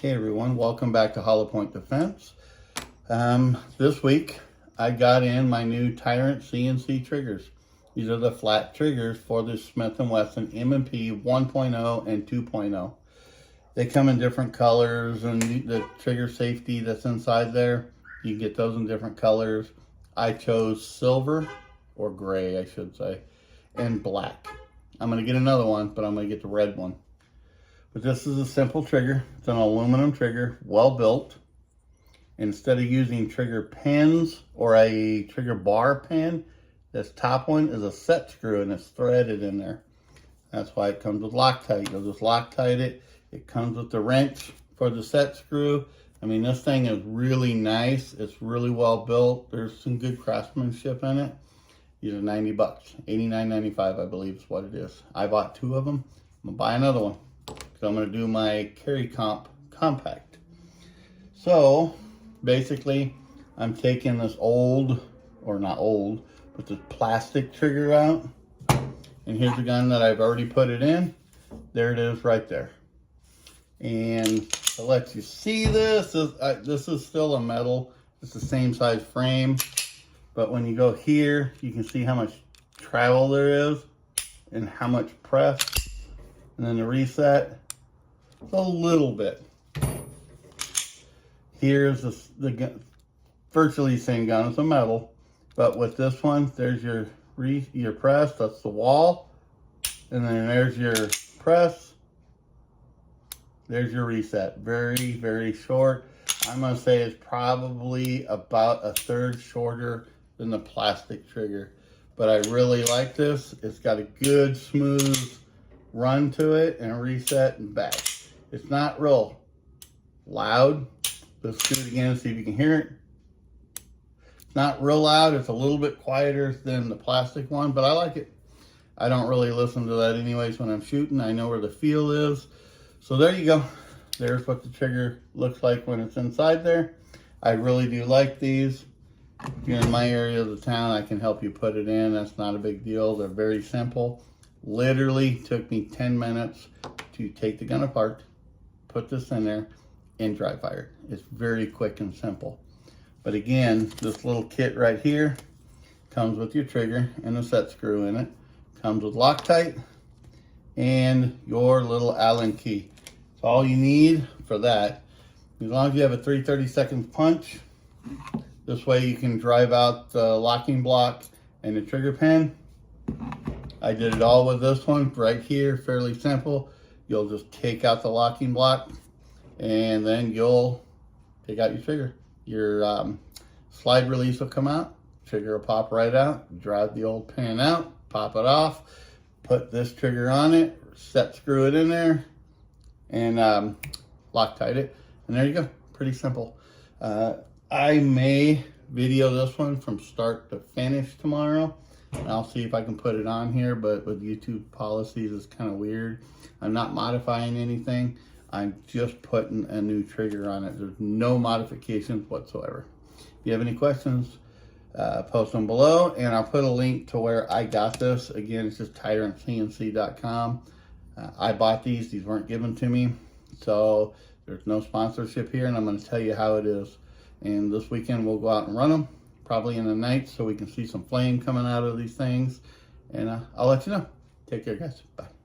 Hey everyone, welcome back to Hollow Point Defense. This week I got in my new Tyrant CNC triggers. These are the flat triggers for the Smith Wesson M&P 1.0 and 2.0. They come in different colors, and the trigger safety that's inside there, you can get those in different colors. I chose silver, or gray I should say, and black. I'm going to get another one, but I'm going to get the red one. But this is a simple trigger. It's an aluminum trigger, well built. Instead of using trigger pins or a trigger bar pin, this top one is a set screw and it's threaded in there. That's why it comes with Loctite. You'll just Loctite it. It comes with the wrench for the set screw. I mean, this thing is really nice. It's really well built. There's some good craftsmanship in it. These are 90 bucks, $89.95 I believe is what it is. I bought two of them. I'm gonna buy another one. So I'm going to do my Carry Comp Compact. So basically I'm taking this old, or not old, but this plastic trigger out. And here's the gun that I've already put it in. There it is right there. And to let you see this, this is still a metal. It's the same size frame. But when you go here, you can see how much travel there is and how much press. And then the reset, a little bit. Here's the gun, virtually the same gun. It's a metal, but with this one, there's your press. That's the wall, and then there's your press. There's your reset. Very, very short. I'm gonna say it's probably about a third shorter than the plastic trigger, but I really like this. It's got a good smooth run to it and reset and back. It's not real loud. Let's do it again and see if you can hear it. It's not real loud. It's a little bit quieter than the plastic one, but I like it. I don't really listen to that anyways when I'm shooting. I know where the feel is. So there you go. There's what the trigger looks like when it's inside there. I really do like these. If you're in my area of the town, I can help you put it in. That's not a big deal. They're very simple. Literally took me 10 minutes to take the gun apart, put this in there, and dry fire it. It's very quick and simple. But again, this little kit right here comes with your trigger and a set screw in it. Comes with Loctite and your little Allen key. It's all you need for that. As long as you have a 3/32 punch, this way you can drive out the locking block and the trigger pin. I did it all with this one right here, fairly simple. You'll just take out the locking block and then you'll take out your trigger. Your slide release will come out, trigger will pop right out, drive the old pin out, pop it off, put this trigger on it, set screw it in there, and Loctite it. And there you go, pretty simple. I may video this one from start to finish tomorrow. And I'll see if I can put it on here, but with YouTube policies, it's kind of weird. I'm not modifying anything. I'm just putting a new trigger on it. There's no modifications whatsoever. If you have any questions, post them below, and I'll put a link to where I got this. Again, it's just TyrantCNC.com. I bought these. These weren't given to me. So there's no sponsorship here, and I'm going to tell you how it is. And this weekend, we'll go out and run them. Probably in the night so we can see some flame coming out of these things. And I'll let you know. Take care, guys. Bye.